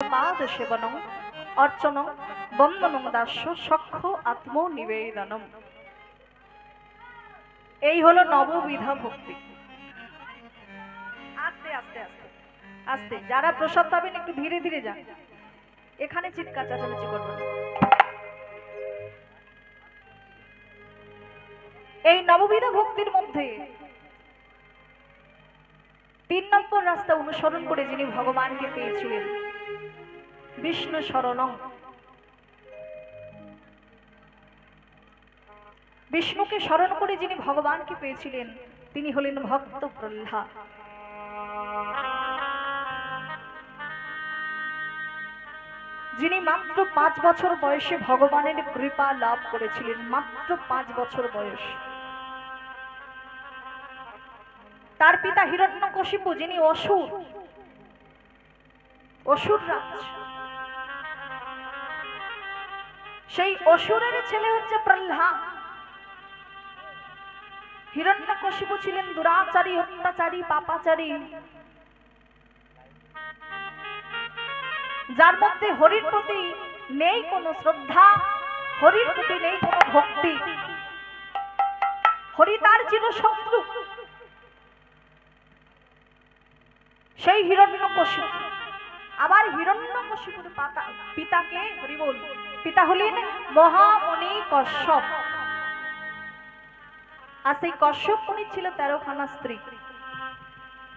পাদ সেবনং অর্চনং বন্দনং দাস্য সখ্য আত্মনিবেদনম। এই হলো নববিধা ভক্তি। আস্তে আস্তে আস্তে আস্তে, যারা প্রসাদ পাবেন একটু ধীরে ধীরে যান, এখানে চিৎকার চেঁচামেচি করবেন। এই নববিধা ভক্তির মধ্যে ৩ নম্বর রাস্তা অনুসরণ করে যিনি ভগবানকে পেয়েছিলেন, বিষ্ণু শরণং, বিষ্ণুকে স্মরণ করে যিনি ভগবানকে পেয়েছিলেন তিনি হলেন ভক্ত প্রহ্লাদ। যিনি মাত্র ৫ বছর বয়সে ভগবানের কৃপা লাভ করেছিলেন, মাত্র ৫ বছর বয়স। তার পিতা হিরণ্যকশিপু, যিনি অসুর, অসুর রাজ, সেই অসুরের ছেলে হচ্ছে প্রহ্লাদ। হিরণ্যকশিপু ছিলেন দুরাচারী, অত্যাচারী, পাপাচারী, যার মধ্যে হরির প্রতি নেই কোনো শ্রদ্ধা, হরির প্রতি নেই কোনো ভক্তি, হরি তার চিরশত্রু। সেই হিরণ্যকশিপু, আবার হিরণ্যকশিপুর পিতাকে হরি বল, পিতা হলেন মহামুনি কশ্যপ। আর সেই কশ্যপ মুনি ছিল 13খানা স্ত্রী।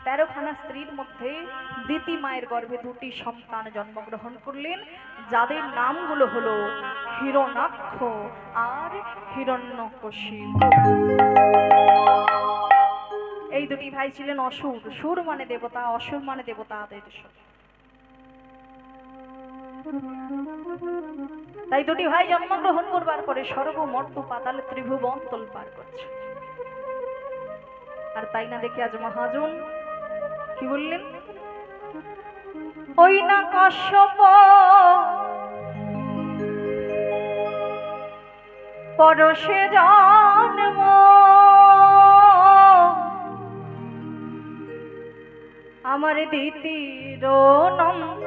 13খানা স্ত্রীর মধ্যে দিতি মায়ের গর্ভে 2টি সন্তান জন্মগ্রহণ করলেন, যাদের নামগুলো হলো হিরণ্যাক্ষ আর হিরণ্যকশিপু। এই 2টি ভাই ছিলেন অসুর। সুর মানে দেবতা, অসুর মানে দেবতাদের। তাই 2টি ভাই জন্মগ্রহণ করবার পরে স্বর্গ মর্ত পাতাল ত্রিভুবন তোলপাড় করছে। আর তাই না দেখে আজ মহাজন কি বললেন, ওই না কশ্যপ পরশে জন্ম, আমার দিতির নন্দন।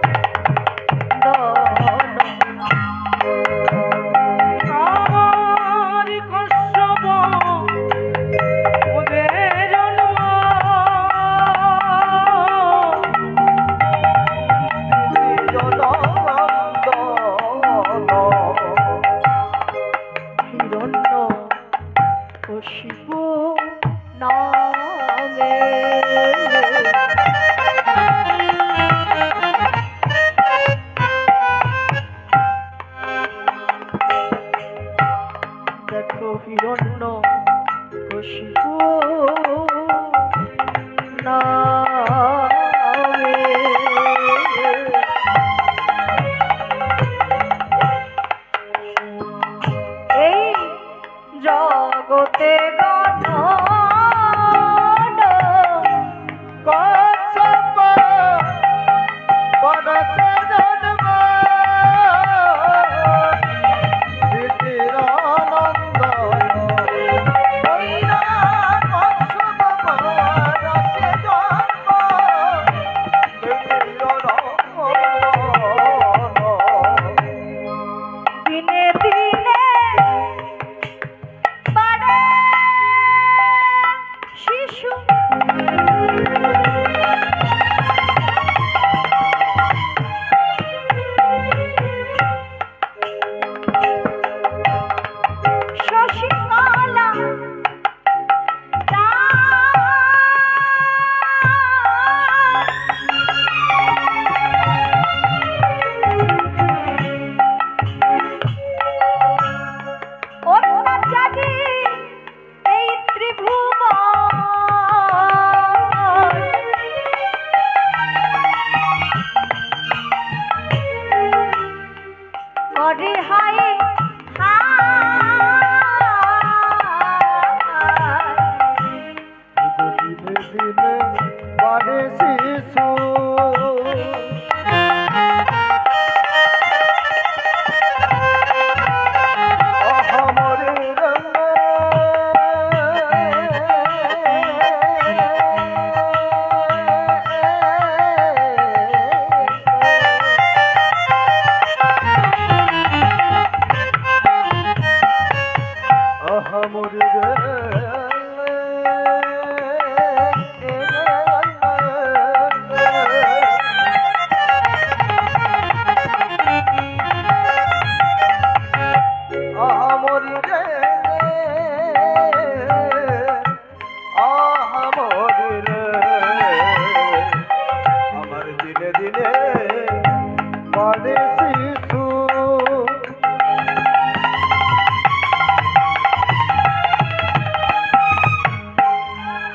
ঘরে শিশু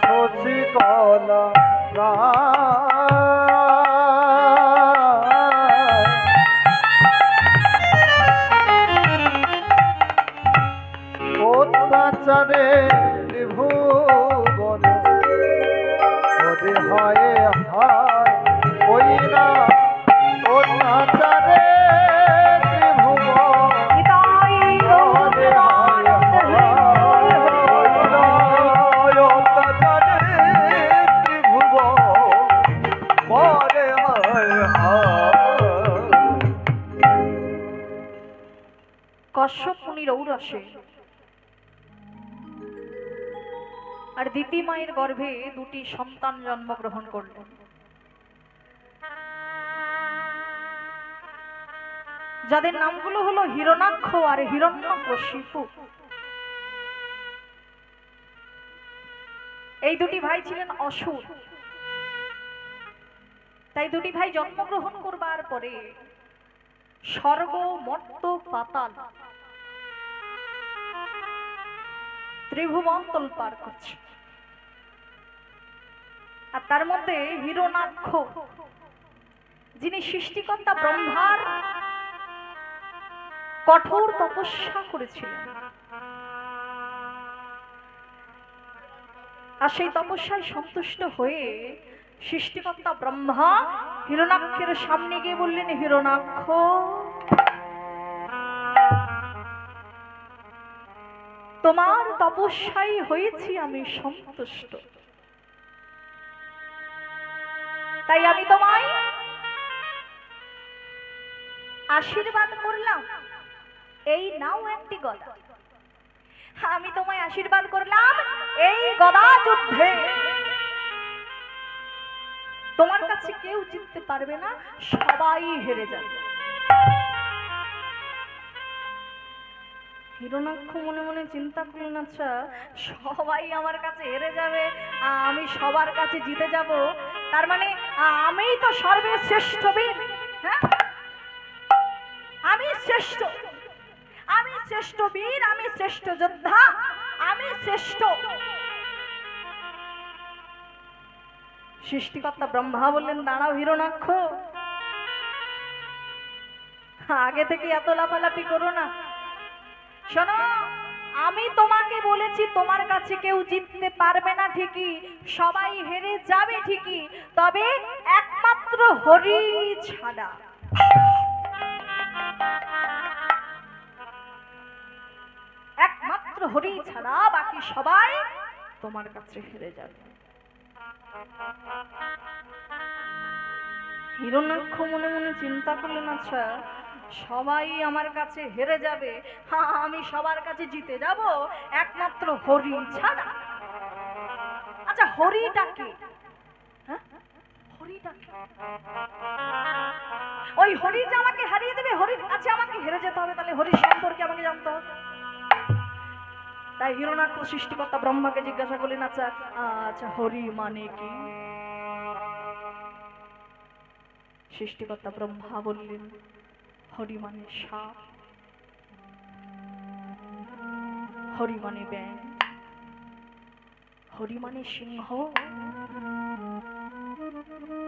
শশী কলা অত্যাচারে ত্রিভুবন ওরে হয় হায় ওই না অত্যাচারে ত্রিভুবন ওরে হায় হায় ওই না অত্যাচারে ত্রিভুবন ওরে হায় হায়। কশ্যপ মুনির ঔরসে আর দিতি মায়ের গর্ভে দুটি সন্তান জন্মগ্রহণ করলেন। যাদের নামগুলো হলো হিরণাক্ষ আর হিরণ্যকশিপু। এই দুটি ভাই ছিলেন অসুর। তাই দুটি ভাই জন্মগ্রহণ করবার পরে স্বর্গ মর্ত্য পাতাল ত্রিভুবন তোলপাড় করছে। আর তার মধ্যে হিরণাক্ষ যিনি সৃষ্টিকর্তা ব্রহ্মার কঠোর তপস্যা করেছিলেন, আর সেই তপস্যায় সন্তুষ্ট হয়ে সৃষ্টিকর্তা ব্রহ্মা হিরণাক্ষের সামনে গিয়ে বললেন, হিরণাক্ষ তোমার তপস্যায় হয়েছি আমি সন্তুষ্ট, তাই আমি তোমায় আশীর্বাদ করলাম, এই নাও একটি গদা। আমি তোমায় আশীর্বাদ করলাম, এই গদা যুদ্ধে তোমার কাছে কেউ জিততে পারবে না, সবাই হেরে যাবে। হিরণাক্ষ মনে মনে চিন্তা করলেন, আচ্ছা সবাই আমার কাছে হেরে যাবে, আমি সবার কাছে জিতে যাব, তার মানে আমিই তো সর্বশ্রেষ্ঠ বীর। হ্যাঁ, আমি শ্রেষ্ঠ, আমি শ্রেষ্ঠ বীর, আমি শ্রেষ্ঠ যোদ্ধা, আমি শ্রেষ্ঠ। সৃষ্টিকর্তা ব্রহ্মা বললেন, দাঁড়াও হিরণাক্ষ, আগে থেকে এত লাফালাফি করো না। শোনো, আমি তোমাকে বলেছি তোমার কাছে কেউ জিততে পারবে না ঠিকই, সবাই হেরে যাবে ঠিকই, তবে একমাত্র হরি ছাড়া। একমাত্র হরি ছাড়া বাকি সবাই তোমার কাছে হেরে যাবে। হিরণাক্ষ মনে মনে চিন্তা করলেন, আচ্ছা সবাই আমার কাছে হেরে যাবে, আমি সবার কাছে জিতে যাব, একমাত্র হরি ছাড়া। আচ্ছা হরিটা কি? হরিটা কি? ওই হরি যে আমাকে হারিয়ে দেবে, হরির কাছে আমাকে হেরে যেতে হবে, তাহলে হরির সম্পর্কে আমাকে জানতে হবে। তাই হিরণাক্ষ সৃষ্টিকর্তা ব্রহ্মাকে জিজ্ঞাসা করলেন, আচ্ছা আচ্ছা হরি মানে কি? সৃষ্টিকর্তা ব্রহ্মা বললেন, হরি মানে সাপ, হরি মানে ব্যাং, হরি মানে সিংহ,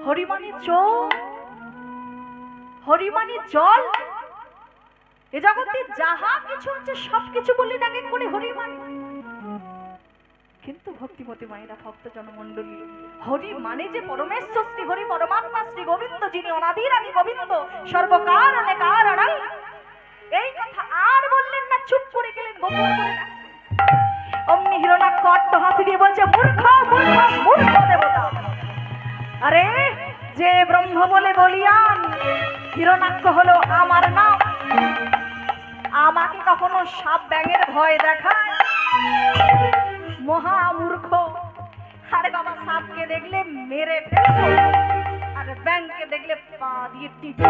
হরি মানে চোখ, হরি মানে জল। এ জগতে যাহা কিছু আছে সবকিছু বললেন এক এক করে হরি মানে। কিন্তু ভক্তিমতী মায়েরা, ভক্ত জনমন্ডলী, হরি মানে যে পরমেশ্বর শ্রী হরি পরমাত্মা শ্রী গোবিন্দ, যিনি অনাদির আদি গোবিন্দ, সর্বকারণে কারণাই। এই কথা আর বললেন না, চুপ করে গেলেন, গোপন করে না। অমনি হিরণাক্ষ অট্ট হাসি দিয়ে বলছে, মূর্খ মূর্খ মূর্খ দেবতা। আরে যে ব্রহ্ম বলে বলিয়ান হিরণাক্ষ হলো আমার নাম, আমাকে কখনো সাপ ব্যাঙের ভয় দেখায়? মহা মূর্খ। আরে বাবা, সাপকে দেখলে মেরে ফেলবো, আর ব্যাঙকে দেখলে পা দিয়ে টিপে।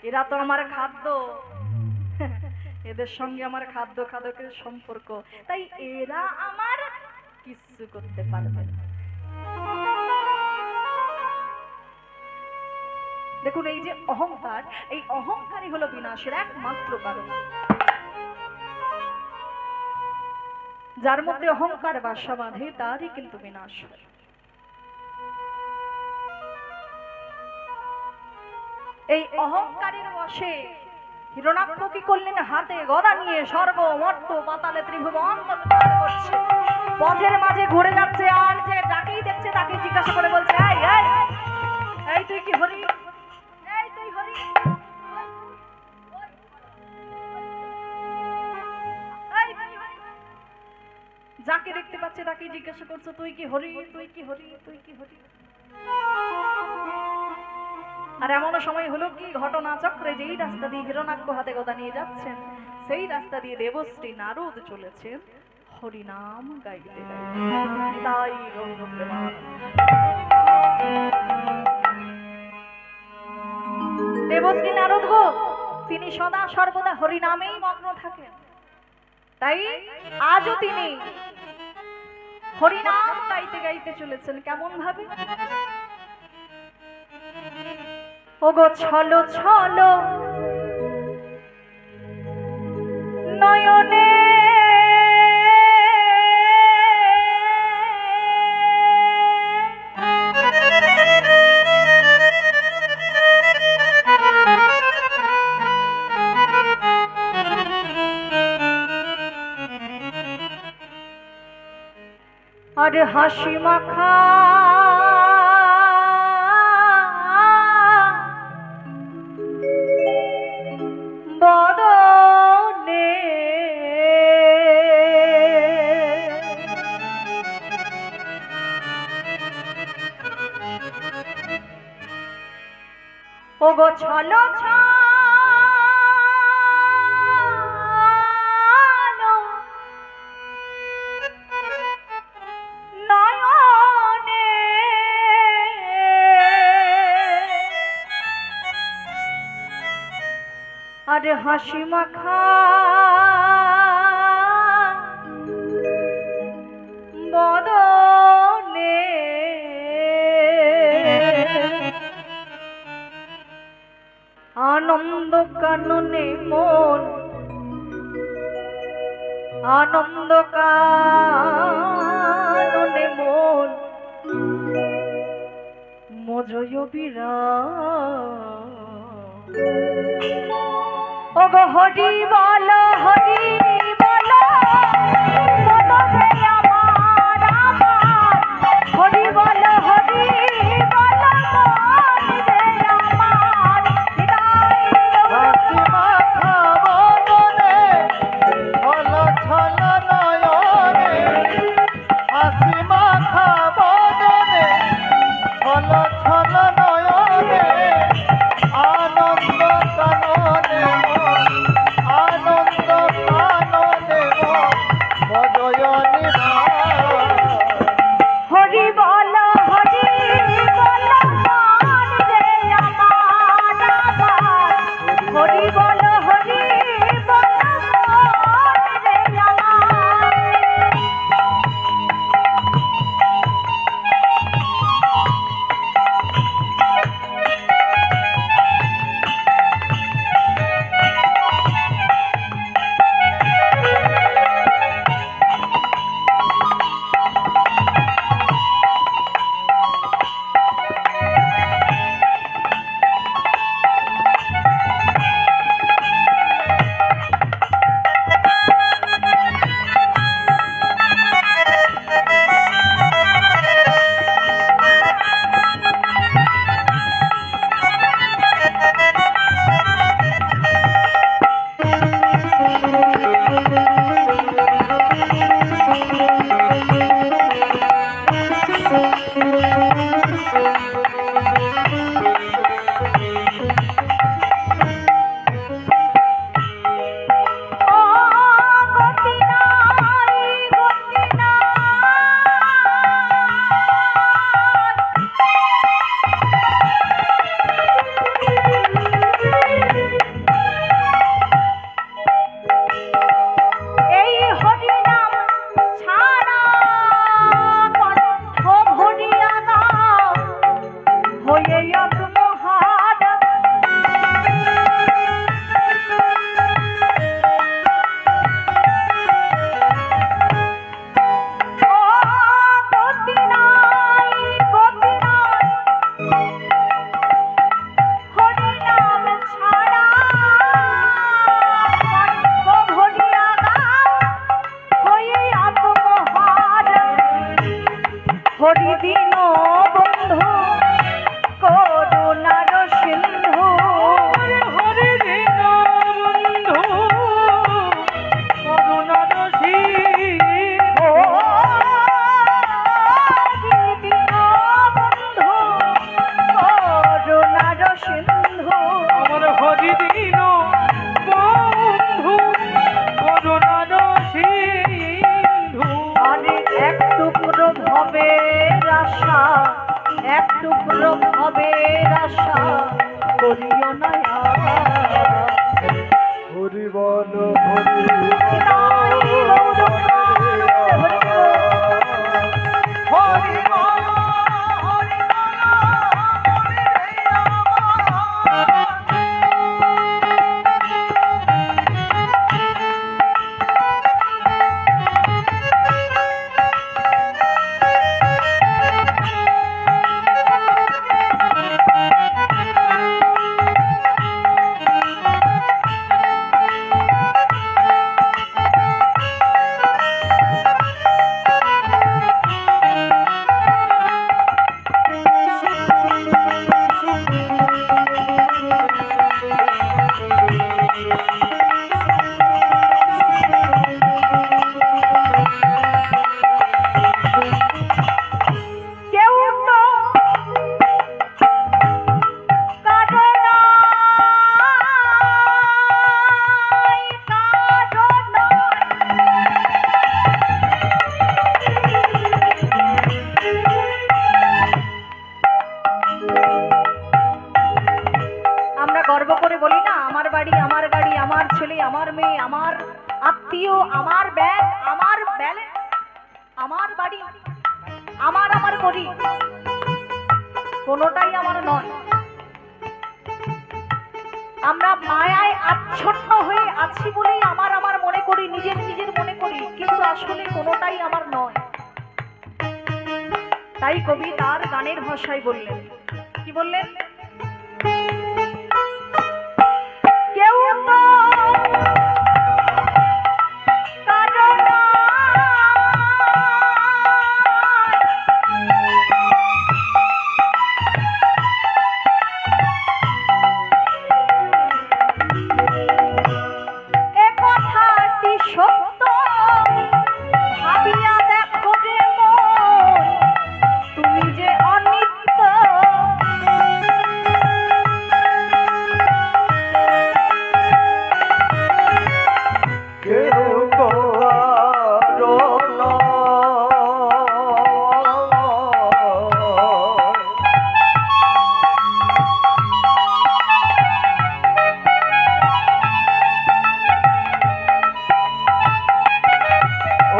এরা তো আমার খাদ্য, এদের সঙ্গে আমার খাদ্য খাদকের সম্পর্ক, তাই এরা আমার কিচ্ছু করতে পারবে না। দেখুন এই যে অহংকার, এই অহংকারই হলো বিনাশের একমাত্র কারণ। যার মধ্যে অহংকার বাসা বাঁধে তারই কিন্তু বিনাশ হয়। এই অহংকারের বশে হিরণাক্ষ কি করলেন, হাতে গদা নিয়ে স্বর্গ মর্ত পাতালে ত্রিভুবন তৎপর করছে, পথের মাঝে ঘুরে যাচ্ছে, আর যে ডাকেই দেখছে তাকে জিজ্ঞাসা করে বলছে, এই এই এই তুই কি হরি, এই তুই হরি, যাকে দেখতে পাচ্ছে তাকে জিজ্ঞাসা করছো তুই কি হরি, তুই কি হরি, তুই কি হরি। আর এমন সময় হলো কি, ঘটনা চক্রে যেই রাস্তা দিয়ে হিরণাক্ষ হাতে গদা নিয়ে যাচ্ছেন, সেই রাস্তা দিয়ে দেবশ্রী নারদ চলেছেন হরিনাম গাইতে গাইতে। তাই দেবশ্রী নারদ গো, তিনি সদা সর্বদা হরিনামেই মগ্ন থাকেন। তাই আজও তিনি হরিনাম গাইতে গাইতে চলেছেন। কেমন ভাবে, ওগো ছলো ছলো নয়নে আর হাসি মাখা বদনে ওগো ছলো ছলো নয়নে আর হাসি মাখা বদনে আনন্দ কাননে মন, আনন্দ কাননে মন মজয় বিরাট। ওগো হরি বল, হরি বল, মনরে আমার আমার, হরি বল, হরি বল, মনরে আমার। হাসি মাখা বদনে ছল ছল নয়নে, হাসি মাখা বদনে ছল ছল নয়নে, আনন্দ কাননে মন, আনন্দ কাননে মন মজয় নিধান। হরি বল, হরি পুত্র ভবের আশা করিও না হরি বল হরি গর্ব করে বলি না, আমার বাড়ি, আমার গাড়ি, আমার ছেলে, আমার মেয়ে, আমার আত্মীয়, আমার ব্যাগ, আমার ব্যালেন্স, আমার বাড়ি, আমার আমার করি, কোনোটাই আমার নয়। আমরা মায়ায় আচ্ছন্ন হয়ে আছি বলেই আমার আমার মনে করি, নিজের নিজের মনে করি, কিন্তু আসলে কোনোটাই আমার নয়। তাই কবি তার গানের ভাষায় বললেন, কি বললেন? কেউ তো কারো না, এ কথাটি সত্য ভাবিয়া দেখো রে মন, তুমি যে অনিত্য। কেউ তো আরো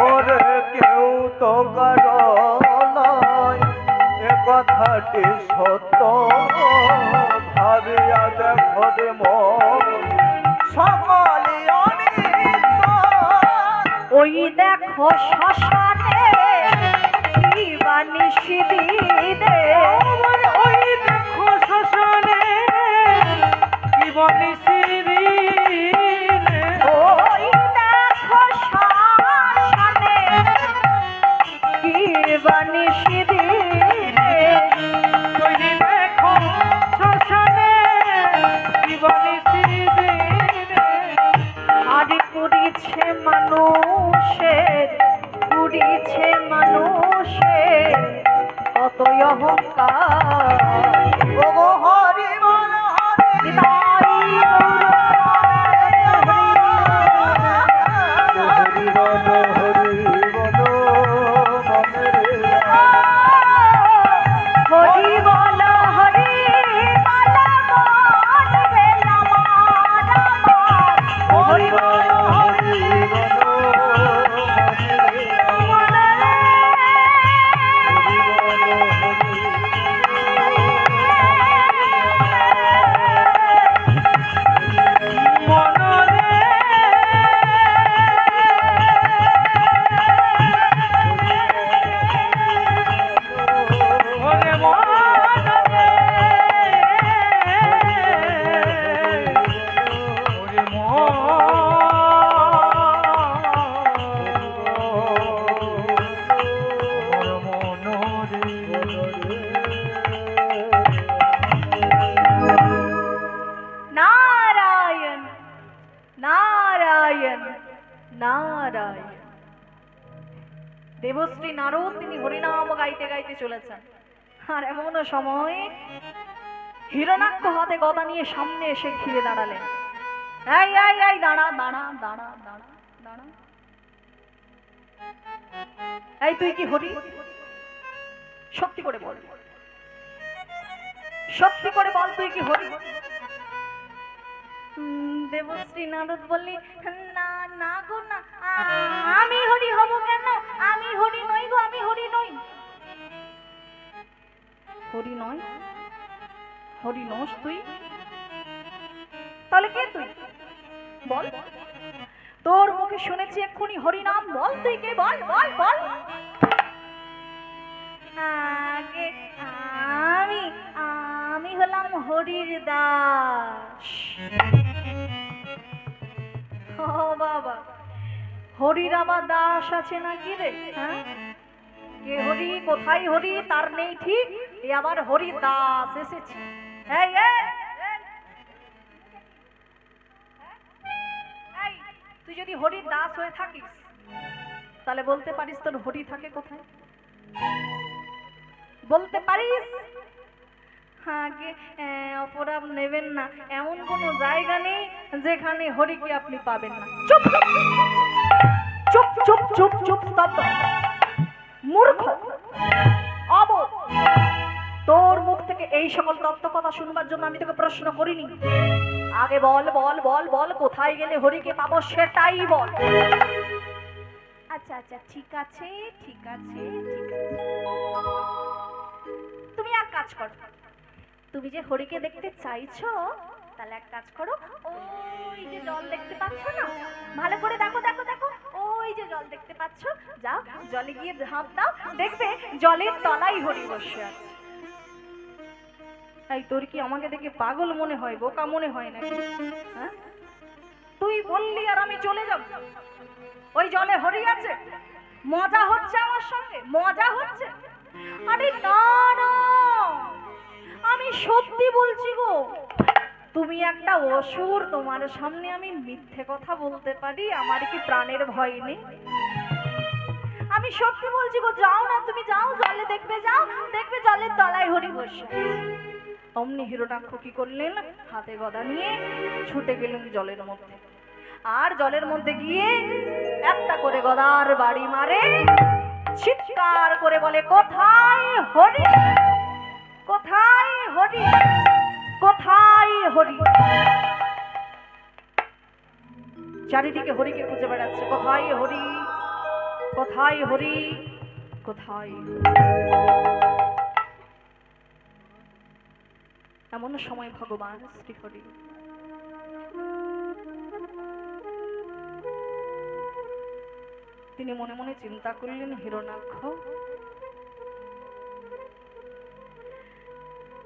ওরে কেউ তো কারো নয়, এ কথাটি সত্য ভাবিয়া দেখো রে মন, সকলে অনিত্য। ওই দেখো শ্মশানে কি বানিশি দিনে, ওই দেখো শ্মশানে কি বানিশি দিনে, ওই দেখো শ্মশানে কি বানিশি দিনে, ওই দেখো শ্মশানে কি বানিশি দিনে। আরে পুড়িছে মানুষের, পুড়িছে মানুষের কতই অহংকার। ওগো হরি বল হরি নিতাই হরি বল হরি বল হরি বল হরি বল মন রে আমার আমার, হরি বল হরি নারায়ণ নারায়ণ নারায়ণ। দেবশ্রী নারদ তিনি হরিনাম গাইতে গাইতে চলেছেন, আর এমন সময় হিরণাক্ষ হাতে গদা নিয়ে সামনে এসে ঘিরে দাঁড়ালেন। এই এই এই দাঁড়া দাঁড়া দাঁড়া দাঁড়া দাঁড়া, এই তুই কি হরি? সত্যি করে বল। সত্যি করে বল তুই কি হরি? দেবশ্রী নারদ বললি, না না গো না, আমি হরি হব কেন? আমি হরি নই গো, আমি হরি নই। হরি নয়? হরি নস তুই? তাহলে কে তুই? বল। তোর মুখে শুনেছি এক্ষুনি হরি নাম, বল তুই কে? বল বল বল। আগে আমি আমি হলাম হরির দাস। ও বাবা, হরির আবার দাস আছে নাকি রে? হ্যাঁ, কে হরি, কোথায় হরি তার নেই ঠিক, এ আবার হরি দাস এসেছে। এই এই এই, তুই যদি হরির দাস হয়ে থাকিস তাহলে বলতে পারিস তোর হরি থাকে কোথায়? বলতে পারিস? আগে অপরাধ নেবেন না, এমন কোনো জায়গা নেই যেখানে হরিকে আপনি পাবেন না। চুপ চুপ চুপ চুপ চুপ, স্তব্ধ মূর্খ অবোধ। তোর মুখ থেকে এই সকল তত্ত্ব কথা শুনবার জন্য আমি তোকে প্রশ্ন করিনি। আগে বল বল বল বল, কোথায় গেলে হরিকে পাবো সেটাই বল। আচ্ছা আচ্ছা, ঠিক আছে ঠিক আছে ঠিক আছে, তুমি এক কাজ করো, তুমি যে হরিকে দেখতে চাইছো তাহলে এক কাজ করো, ওই যে জল দেখতে পাচ্ছ না, ভালো করে দেখো দেখো দেখো, ওই যে জল দেখতে পাচ্ছ, যাও জলে গিয়ে ঝাঁপ দাও, দেখবে জলের তলায় হরি বসে আছে। এই তোর কি আমাকে দেখে পাগল মনে হয়, বোকা মনে হয় নাকি? হ্যাঁ, তুই বললি আর আমি চলে যাব? ওই জলে হরি আছে, মজা হচ্ছে আমার সঙ্গে, মজা হচ্ছে? আরে না না, আমি সত্যি বলছি গো, তুমি একটা অসুর, তোমার সামনে আমি মিথ্যে কথা বলতে পারি? আমার কি প্রাণের ভয় নেই? আমি সত্যি বলছি গো, যাও না তুমি, যাও জলে দেখবে, যাও দেখবে জলের তলায় হরি বসে। অমনি হিরণাক্ষ কি করলেন, হাতে গদা নিয়ে ছুটে গেলেন জলের মধ্যে, আর জলের মধ্যে গিয়ে একটা করে গদার বাড়ি মারে, চিৎকার করে বলে, কোথায় হরি, কোথায় হরি, কোথায় হরি? চারিদিকে হরিকে খুঁজে বেড়াচ্ছে, কোথায় হরি, কোথায় হরি, কোথায়? এমন সময় ভগবান শ্রীহরি তিনি মনে মনে চিন্তা করলেন, হিরণাক্ষ,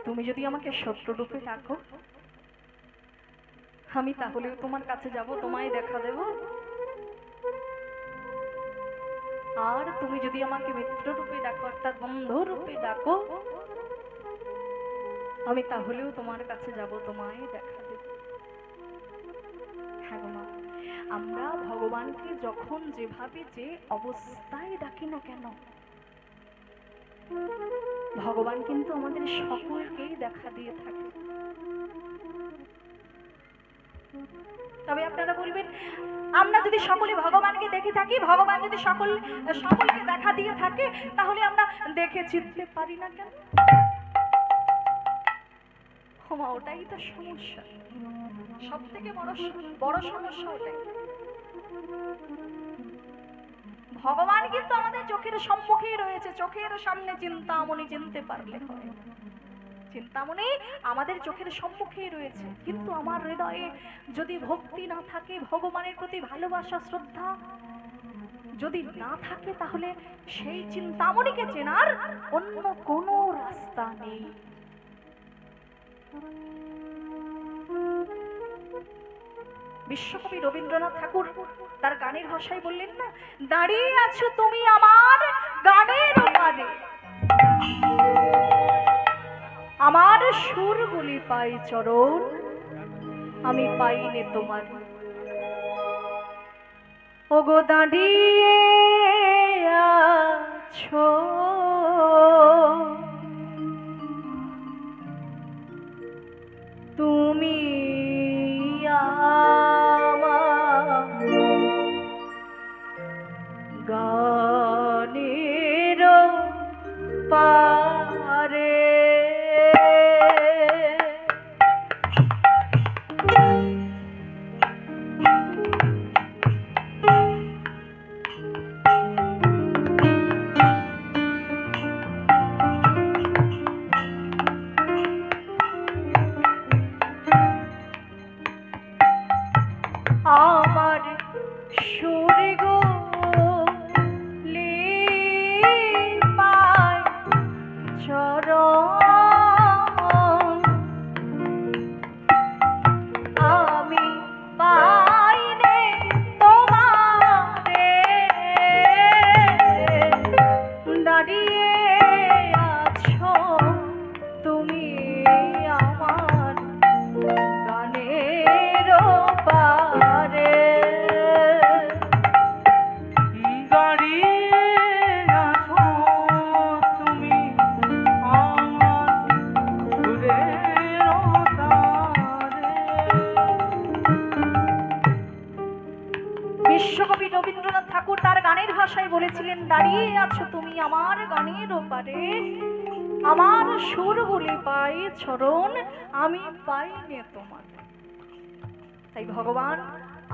তুমি যদি আমাকে শত্রুরূপে ডাকো, আমি তাহলেও তোমার কাছে যাব, তোমায় দেখা দেব। আর তুমি যদি আমাকে মিত্ররূপে ডাকো, অর্থাৎ বন্ধুরূপে ডাকো, আমি তাহলেও তোমার কাছে যাব, তোমায় দেখা দেব। হ্যাঁ গো মা, আমরা ভগবানকে যখন যেভাবে যে অবস্থায় ডাকি না কেন, ভগবান কিন্তু আমাদের সকলকেই দেখা দিয়ে থাকে। তবে আপনারা বলবেন, আমরা যদি সকলে ভগবানকে দেখে থাকি, ভগবান যদি সকলকে দেখা দিয়ে থাকে, তাহলে আমরা দেখে চিনতে পারি না কেন? ক্ষমা, ওটাই তো সমস্যা, সব থেকে বড় সমস্যা ওটাই। ভগবান কিন্তু আমাদের চোখের সম্মুখেই রয়েছে, চোখের সামনে, চিন্তামণি চিনতে পারলে হয়। চিন্তামণি আমাদের চোখের সম্মুখেই রয়েছে, কিন্তু আমার হৃদয়ে যদি ভক্তি না থাকে, ভগবানের প্রতি ভালোবাসা শ্রদ্ধা যদি না থাকে, তাহলে সেই চিন্তামণিকে চেনার অন্য কোনো রাস্তা নেই। বিশ্বকবি রবীন্দ্রনাথ ঠাকুর তার গানের ভাষায় বললেন না, দাঁড়িয়ে আছো তুমি আমার গানের ওপারে, আমার সুরগুলি পাই চরণ, আমি পাইনে তোমার। ওগো দাঁড়িয়ে আছো তুমি গানের পারে। মহাশয় বলেছিলেন, দাঁড়িয়ে আছো তুমি আমার গানের ওপারে, আমার সুরগুলি পাই চরণ, আমি পাইনে তোমার। তাই ভগবান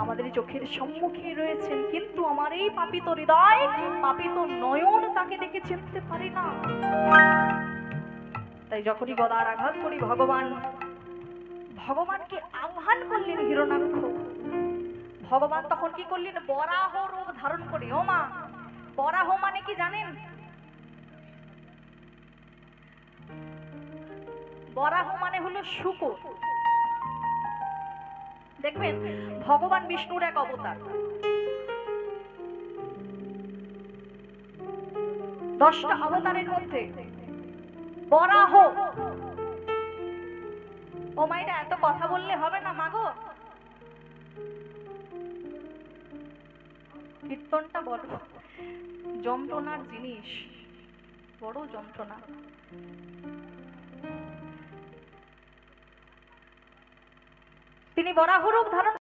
আমাদের চোখের সম্মুখে রয়েছেন, কিন্তু আমার এই পাপিত হৃদয়, পাপিত নয়ন তাকে দেখে চিনতে পারি না। তাই যখনই গদার আঘাত করি ভগবানকে আহ্বান করলেন হিরণাক্ষ। ভগবান তখন কি করলেন? বরাহ রূপ ধারণ করে। ও মা, বরাহ মানে কি জানেন? বরাহ মানে হলো শূকর। দেখবেন ভগবান বিষ্ণুর এক অবতার, 10টা অবতারের মধ্যে বরাহ। ও মা, এটা এত কথা বললে হবে না মাগো, কীর্তনটা বড় যন্ত্রণার জিনিস, বড় যন্ত্রণা। তিনি বরাহ রূপ ধারণ